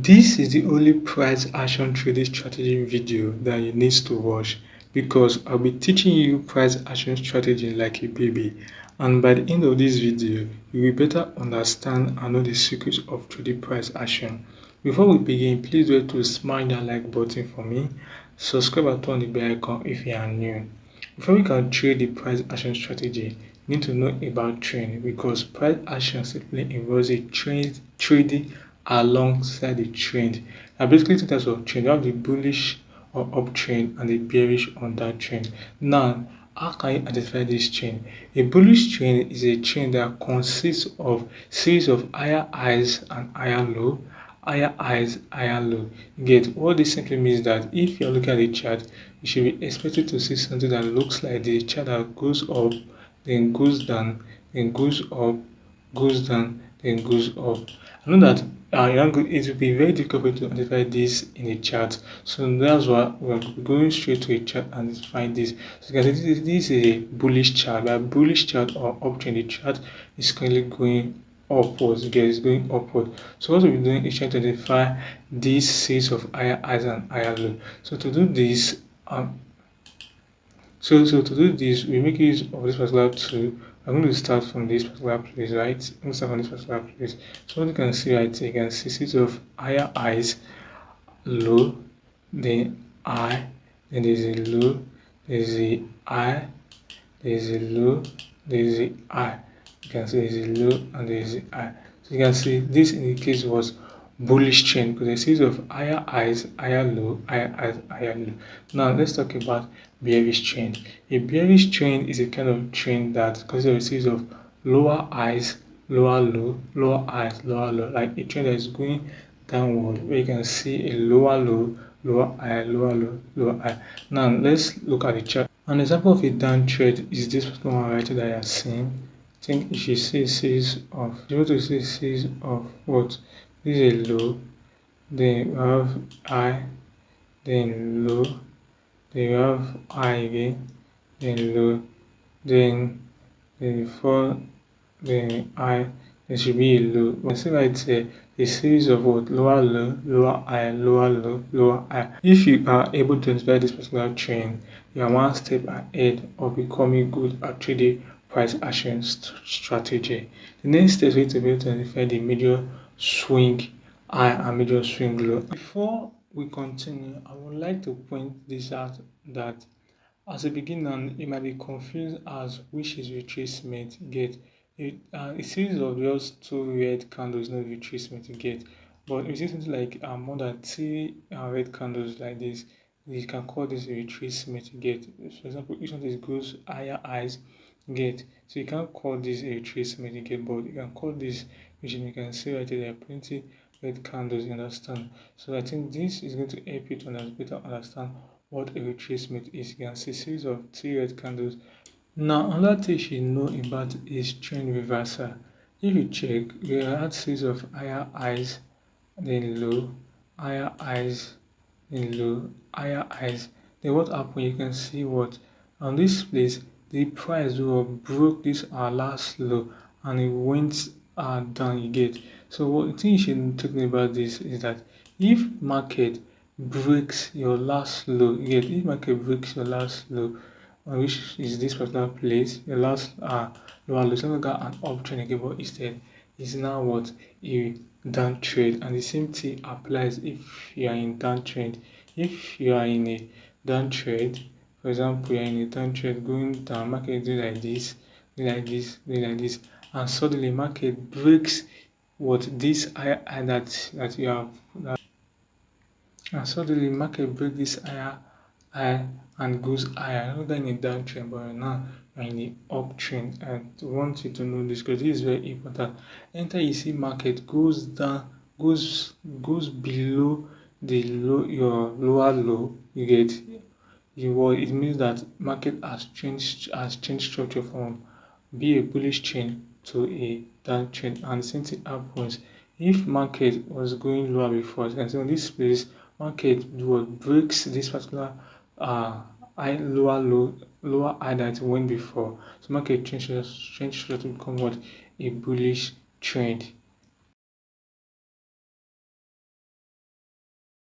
This is the only price action trading strategy video that you need to watch, because I'll be teaching you price action strategy like a baby, and by the end of this video you will better understand and know the secrets of trading price action. Before we begin, please do to smash that like button for me, subscribe and turn the bell icon if you are new. Before we can trade the price action strategy, you need to know about trend, because price action simply involves a trading alongside the trend. Now basically two types of trend. You have the bullish or uptrend and the bearish on that trend. Now, how can you identify this trend? A bullish trend is a trend that consists of series of higher highs and higher low, higher highs, higher low. Get what this simply means that if you're looking at the chart, you should be expected to see something that looks like the chart that goes up, then goes down, then goes up, goes down, then goes up. I know that it will be very difficult to identify this in a chart, so that's why we're going straight to a chart and find this. So you can see this is a bullish chart. By bullish chart or uptrend, the chart is currently going upwards. Again, it's going upward. So what we'll be doing is trying to identify this series of higher highs and higher low. So to do this, we make use of this particular tool. I'm going to start from this particular place, right? I'm going to start from this particular place. So what you can see right here, you can see series of higher highs, low, then high, then there's a low, there's a high, there's a low, there's a high. You can see there's a low and there's a high. So you can see this in the case was bullish trend, because a series of higher highs, higher low, higher highs, higher low. Now let's talk about bearish trend. A bearish trend is a kind of trend that consists of a series of lower highs, lower low, lower highs, lower low, like a trend that is going downward, where you can see a lower low, lower high, lower low, lower high. Now let's look at the chart. An example of a down trend is this particular one right here that you are seeing. I think you should see a series of, you want to see a series of what? This is a low, then you have high, then low, then you have high again, then low, then fall, then high. There should be a low. You can see right there a series of what? Lower low, lower high, lower low, lower high. If you are able to identify this particular trend, you are one step ahead of becoming good at trading price action strategy. The next step is to be able to identify the major swing high and major swing low. Before we continue, I would like to point this out that as a beginner, you might be confused as which is retracement. Get a series of just two red candles, not retracement you get. But if you see something like more than three red candles like this, you can call this a retracement you get. For example, each one of these goes higher highs get. So you can't call this a retracement you get, but you can call this, which you can see right there are plenty red candles, you understand. So I think this is going to help you to better understand what a retracement is. You can see a series of three red candles. Now another thing you should know about is trend reversal. If you check, we had series of higher highs, then low, higher highs, then low, higher highs. Then what happened? You can see what on this place the price broke this our last low and it went down. You get. So what the thing you should take about this is that if market breaks your last low, you get, if market breaks your last low, which is this particular place, your last lower low, it's no longer an uptrend again, but instead is now what? A downtrend. And the same thing applies if you are in downtrend. If you are in a downtrend, for example, you are in a downtrend going down, market do like this, do like this, do like this, and suddenly market breaks what this high that you have, and suddenly market break this high and goes higher. Not in a downtrend, but now you're in the uptrend. I want you to know this because this is very important. Enter you see market goes down, goes below the low, your lower low. You get, it means that market has changed structure from be a bullish trend to a downtrend, and the same thing happens if market was going lower before. You can see on this place market breaks this particular high, lower low, lower high that it went before. So market change structure to become what? A bullish trend.